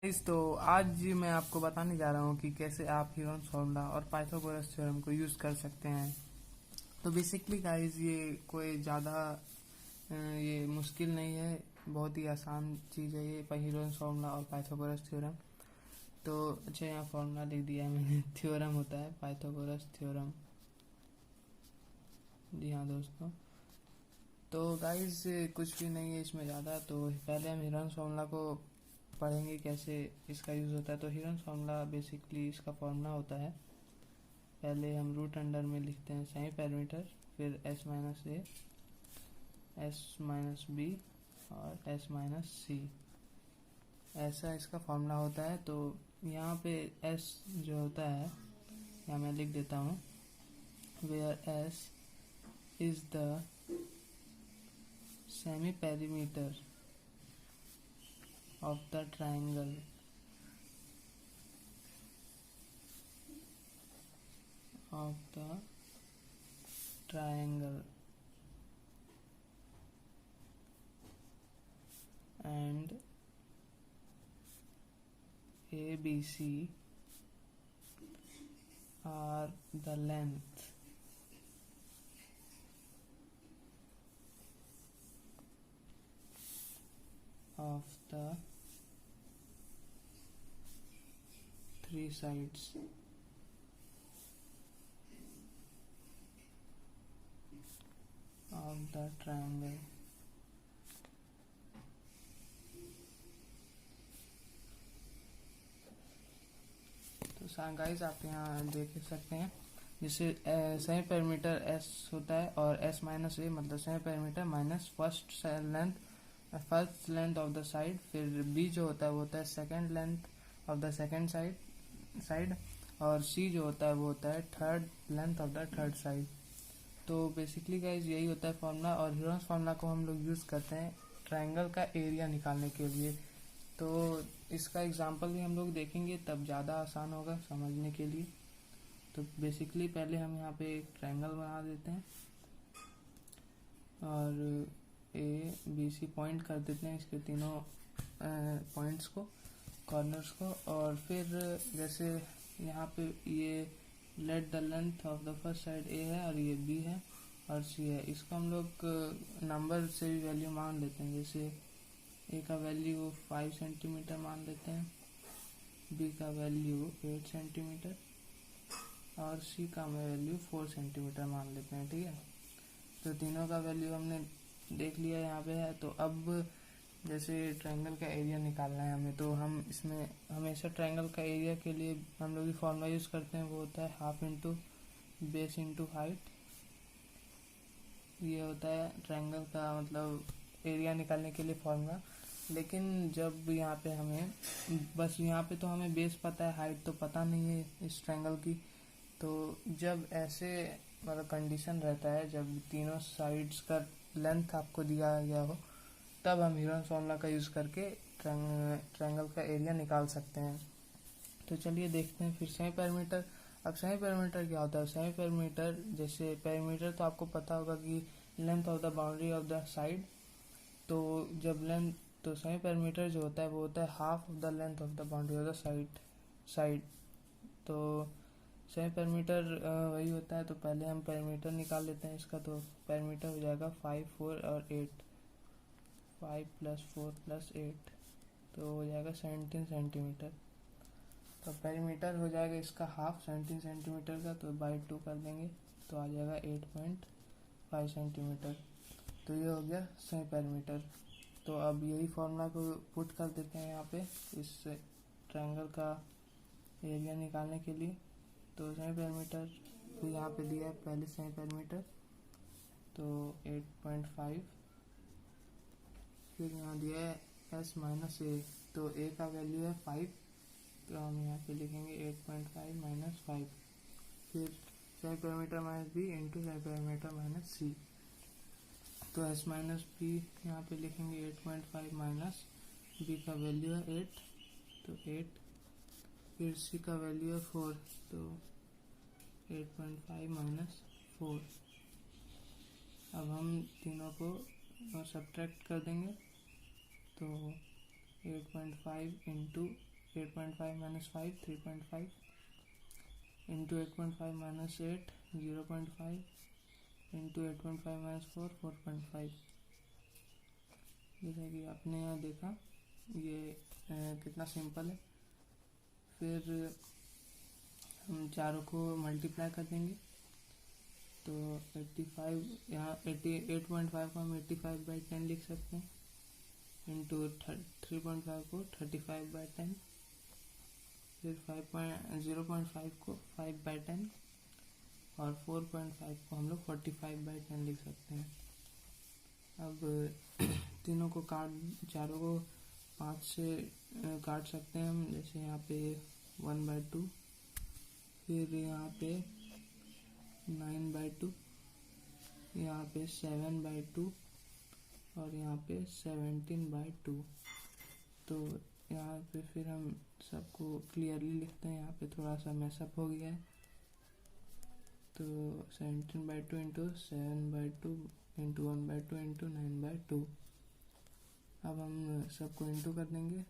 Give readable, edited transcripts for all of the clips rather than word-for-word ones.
तो आज मैं आपको बताने जा रहा हूँ कि कैसे आप हीरोन्स फॉर्मूला और पाइथागोरस थ्योरम को यूज़ कर सकते हैं। तो बेसिकली गाइस ये कोई ज़्यादा ये मुश्किल नहीं है, बहुत ही आसान चीज़ है ये हीरोन्स फॉर्मूला और पाइथागोरस थ्योरम। तो अच्छा यहाँ फॉर्मूला लिख दिया है मैंने थ्योरम होता है पाइथागोरस थ्योरम। जी हाँ दोस्तों, तो गाइस कुछ भी नहीं है इसमें ज़्यादा। तो पहले हम हीरोन्स फॉर्मूला को पढ़ेंगे कैसे इसका यूज़ होता है। तो हीरोन्स फार्मूला बेसिकली इसका फार्मूला होता है, पहले हम रूट अंडर में लिखते हैं सेमी पैरामीटर, फिर एस माइनस ए, एस माइनस बी और एस माइनस सी, ऐसा इसका फार्मूला होता है। तो यहाँ पे एस जो होता है यहाँ मैं लिख देता हूँ, where S is the semi perimeter of the triangle and ABC are the length of the three sides of the triangle। तो गाइस आप यहाँ देख सकते हैं, जिससे सेमी पैरामीटर एस होता है और एस माइनस ए मतलब semi parameter minus first length of the side, फिर बी जो होता है वो होता है second length of the second side और सी जो होता है वो होता है third length of the third side. तो बेसिकली गाइज यही होता है फॉर्मूला, और हीरोन्स फार्मूला को हम लोग यूज़ करते हैं ट्रायंगल का एरिया निकालने के लिए। तो इसका एग्जांपल भी हम लोग देखेंगे, तब ज़्यादा आसान होगा समझने के लिए। तो बेसिकली पहले हम यहाँ पे एक ट्रायंगल बना देते हैं और ए बी सी पॉइंट कर देते हैं इसके तीनों पॉइंट्स को, कॉर्नर्स को। और फिर जैसे यहाँ पे ये let the length of the first side A है और ये बी है और सी है, इसको हम लोग नंबर से भी वैल्यू मान लेते हैं। जैसे ए का वैल्यू 5 सेंटीमीटर मान लेते हैं, बी का वैल्यू 8 सेंटीमीटर और सी का वैल्यू 4 सेंटीमीटर मान लेते हैं। ठीक है, तो तीनों का वैल्यू हमने देख लिया यहाँ पे है। तो अब जैसे ट्रायंगल का एरिया निकालना है हमें, तो हम इसमें हमेशा ट्रायंगल का एरिया के लिए हम लोग फॉर्मूला यूज़ करते हैं, वो होता है half into base into height. ये होता है ट्रायंगल का मतलब एरिया निकालने के लिए फॉर्मूला। लेकिन जब यहाँ पे हमें बस यहाँ पे तो हमें बेस पता है, हाइट तो पता नहीं है इस ट्रायंगल की। तो जब ऐसे मतलब कंडीशन रहता है, जब तीनों साइड्स का लेंथ आपको दिया गया हो, तब हम हीरोन्स फार्मूला का यूज़ करके ट्रायंगल का एरिया निकाल सकते हैं। तो चलिए देखते हैं फिर सेमी पैरामीटर। अब सेमी पैरामीटर क्या होता है? सेमी पैरामीटर, जैसे पैरामीटर तो आपको पता होगा कि length of the boundary of the side. तो जब लेंथ, तो सेमी पैरामीटर जो होता है वो होता है half of the length of the boundary of the side. तो सेमी पैरामीटर वही होता है। तो पहले हम पैरामीटर निकाल लेते हैं इसका। तो पैरामीटर हो जाएगा 5, 4 और 8, 5 + 4 + 8, तो हो जाएगा 17 सेंटीमीटर। तो पैरामीटर हो जाएगा इसका हाफ 17 सेंटीमीटर का, तो बाई 2 कर देंगे तो आ जाएगा 8.5 सेंटीमीटर। तो ये हो गया सेमी पैरामीटर। तो अब यही फॉर्मूला को पुट कर देते हैं यहाँ पे इस ट्रायंगल का एरिया निकालने के लिए। तो सेमी पैरामीटर तो यहाँ पे दिया है पहले सेमी पैरामीटर, तो 8.5, फिर यहाँ दिया है एस माइनस ए, तो ए का वैल्यू है 5, तो हम यहाँ पे लिखेंगे 8.5 माइनस 5, फिर semi parameter minus B into semi parameter minus C. तो एस माइनस बी यहाँ पे लिखेंगे 8.5 माइनस बी का वैल्यू है 8, तो 8, फिर सी का वैल्यू है 4, तो 8.5 माइनस 4। अब हम तीनों को सब्ट्रैक्ट कर देंगे, तो 8.5 into 8.5 minus 5 3.5 into 8.5 minus 8 0.5 into 8.5 minus 4 4.5। जैसा कि आपने यहाँ देखा ये कितना सिंपल है। फिर हम चारों को मल्टीप्लाई कर देंगे तो 85 यहाँ 8.5 को हम 85/10 लिख सकते हैं इंटू 3.5 को 35/10, फिर 0.5 को 5/10 और 4.5 को हम लोग 45/10 लिख सकते हैं। अब तीनों को चारों को 5 से काट सकते हैं हम। जैसे यहाँ पे 1/2, फिर यहाँ पे 9/2, यहाँ पे 7/2 और यहाँ पे 17/2। तो यहाँ पे फिर हम सबको क्लियरली लिखते हैं। यहाँ पे थोड़ा सा मैसअप हो गया है तो 17/2 इंटू 7/2 इंटू 1/2 इंटू 9/2। अब हम सबको इंटू कर देंगे।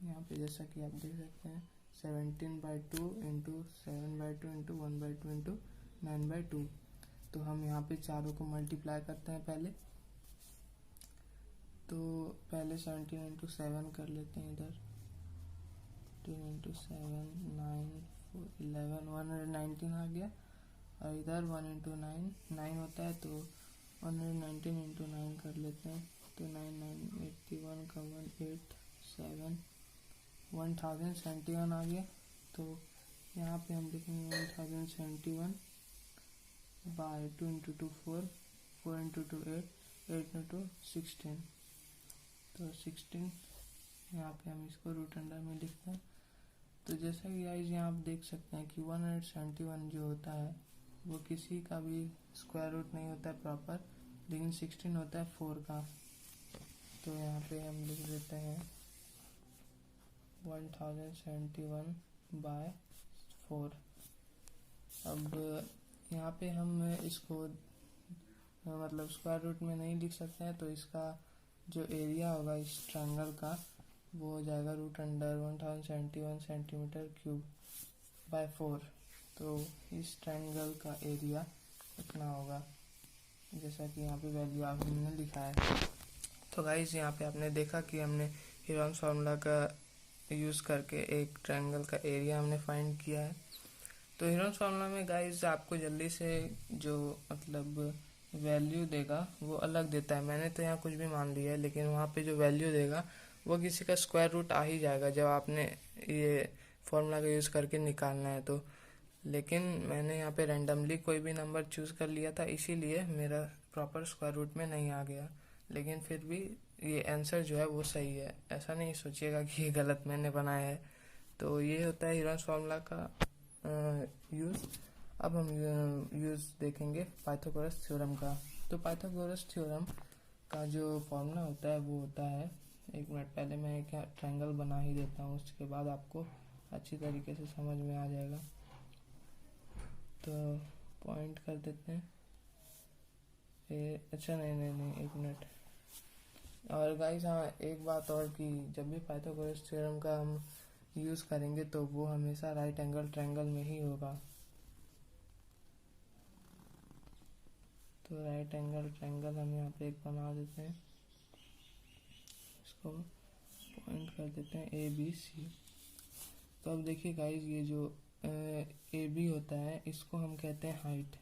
यहाँ पे जैसा कि आप देख सकते हैं 17/2 इंटू 7/2 इंटू 1/2 इंटू 9/2। तो हम यहाँ पे चारों को मल्टीप्लाई करते हैं पहले। तो पहले 17 इंटू 7 कर लेते हैं इधर। 10 इंटू 7 9 11 119 आ गया। और इधर 1 इंटू 9 होता है तो 119 इंटू 9 कर लेते हैं। तो 9 9 81 का 1 8 7 1071 आ गया। तो यहाँ पे हम लिखेंगे 1071 बाय 2 इंटू 2 4 4 इंटू 2 8 8 इंटू 16। तो 16 यहाँ पे हम इसको रूट अंडर में लिखते हैं। तो जैसा कि गाइस यहाँ आप देख सकते हैं कि 171 जो होता है वो किसी का भी स्क्वायर रूट नहीं होता है प्रॉपर, लेकिन 16 होता है 4 का। तो यहाँ पे हम लिख देते हैं 1071 बाय 4। अब यहाँ पे हम इसको मतलब स्क्वायर रूट में नहीं लिख सकते हैं, तो इसका जो एरिया होगा इस ट्रायंगल का वो हो जाएगा root under 1071 centimetre cube by 4। तो इस ट्रायंगल का एरिया इतना होगा, जैसा कि यहाँ पे वैल्यू आपने लिखा है। तो गाइस यहाँ पे आपने देखा कि हमने हीरोन्स फार्मूला का यूज़ करके एक ट्रायंगल का एरिया हमने फाइंड किया है। तो हीरोन्स फार्मूला में गाइस आपको जल्दी से जो मतलब वैल्यू देगा वो अलग देता है। मैंने तो यहाँ कुछ भी मान लिया है, लेकिन वहाँ पे जो वैल्यू देगा वो किसी का स्क्वायर रूट आ ही जाएगा जब आपने ये फार्मूला का यूज़ करके निकालना है तो। लेकिन मैंने यहाँ पे रैंडमली कोई भी नंबर चूज़ कर लिया था, इसीलिए मेरा प्रॉपर स्क्वायर रूट में नहीं आ गया। लेकिन फिर भी ये आंसर जो है वो सही है, ऐसा नहीं सोचिएगा कि ये गलत मैंने बनाया है। तो ये होता है हीरोन्स फार्मूला का यूज़। अब हम यूज़ देखेंगे पाइथागोरस थ्योरम का। तो पाइथागोरस थ्योरम का जो फॉर्मूला होता है वो होता है, एक मिनट पहले मैं एक ट्रायंगल बना ही देता हूँ, उसके बाद आपको अच्छी तरीके से समझ में आ जाएगा। तो पॉइंट कर देते हैं अच्छा नहीं एक मिनट। और गाइस हाँ एक बात और कि जब भी पाइथागोरस थ्योरम का हम यूज़ करेंगे तो वो हमेशा राइट एंगल ट्रायंगल में ही होगा। तो राइट एंगल ट्रायंगल हम यहाँ पे एक बना देते हैं, इसको पॉइंट कर देते हैं ABC। तो अब देखिए गाइस ये जो AB होता है इसको हम कहते हैं हाइट।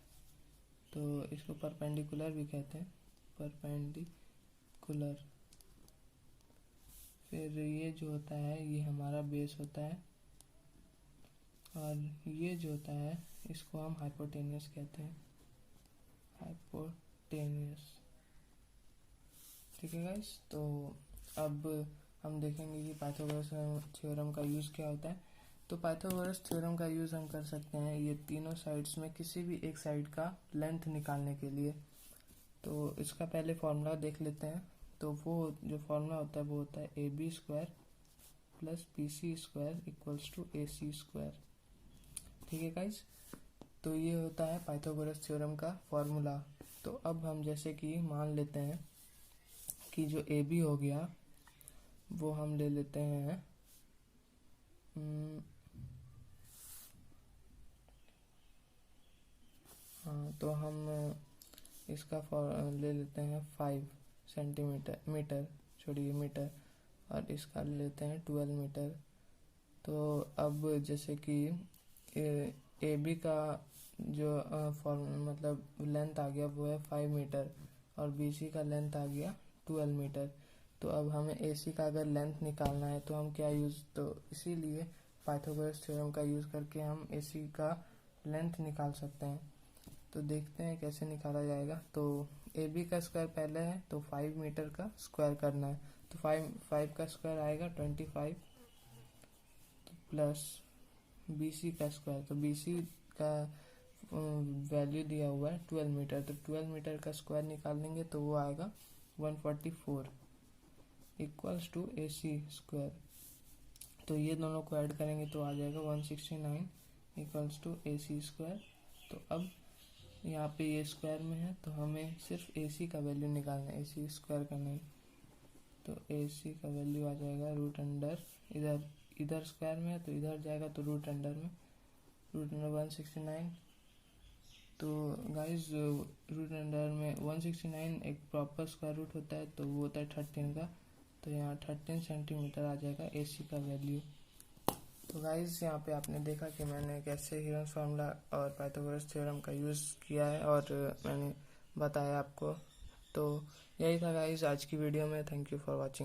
तो इसको परपेंडिकुलर भी कहते हैं, परपेंडिकुलर। फिर ये जो होता है ये हमारा बेस होता है, और ये जो होता है इसको हम हाइपोटेनियस कहते हैं, हाइपोटेनियस। ठीक है गाइस। तो अब हम देखेंगे कि पाइथागोरस थ्योरम का यूज़ क्या होता है। तो पाइथागोरस थ्योरम का यूज़ हम कर सकते हैं ये तीनों साइड्स में किसी भी एक साइड का लेंथ निकालने के लिए। तो इसका पहले फॉर्मूला देख लेते हैं। तो वो जो फॉर्मूला होता है वो होता है AB² plus BC² equals to AC²। ठीक है गाइस। तो ये होता है पाइथागोरस थ्योरम का फॉर्मूला। तो अब हम जैसे कि मान लेते हैं कि जो AB हो गया वो हम ले लेते हैं तो हम इसका ले लेते हैं 5 सेंटीमीटर मीटर, छोड़िए मीटर, और इसका ले लेते हैं 12 मीटर। तो अब जैसे कि ए बी का जो मतलब लेंथ आ गया वो है 5 मीटर और बी सी का लेंथ आ गया 12 मीटर। तो अब हमें ए सी का अगर लेंथ निकालना है तो हम क्या तो इसीलिए पाइथागोरस थ्योरम का यूज़ करके हम ए सी का लेंथ निकाल सकते हैं। तो देखते हैं कैसे निकाला जाएगा। तो ए बी का स्क्वायर पहले है, तो 5 मीटर का स्क्वायर करना है। तो 5 का स्क्वायर आएगा 25 प्लस बी सी का स्क्वायर। तो बी सी का वैल्यू दिया हुआ है 12 मीटर, तो 12 मीटर का स्क्वायर निकालेंगे तो वो आएगा 144 equals to A C square. तो ये दोनों को ऐड करेंगे तो आ जाएगा 169 equals to A C square. तो अब यहाँ पे ये स्क्वायर में है तो हमें सिर्फ ए सी का वैल्यू निकालना है, ए सी स्क्वायर का नहीं। तो ए सी का वैल्यू आ जाएगा रूट अंडर, इधर स्क्वायर में है तो इधर जाएगा तो रूट अंडर में, रूट अंडर 169। तो गाइस रूट अंडर में 169 एक प्रॉपर स्क्वायर रूट होता है, तो वो होता है 13 का। तो यहाँ 13 सेंटीमीटर आ जाएगा ए सी का वैल्यू। तो गाइस यहाँ पे आपने देखा कि मैंने कैसे हीरोन्स फार्मूला और पाइथागोरस थ्योरम का यूज़ किया है और मैंने बताया आपको। तो यही था गाइस आज की वीडियो में। Thank you for watching.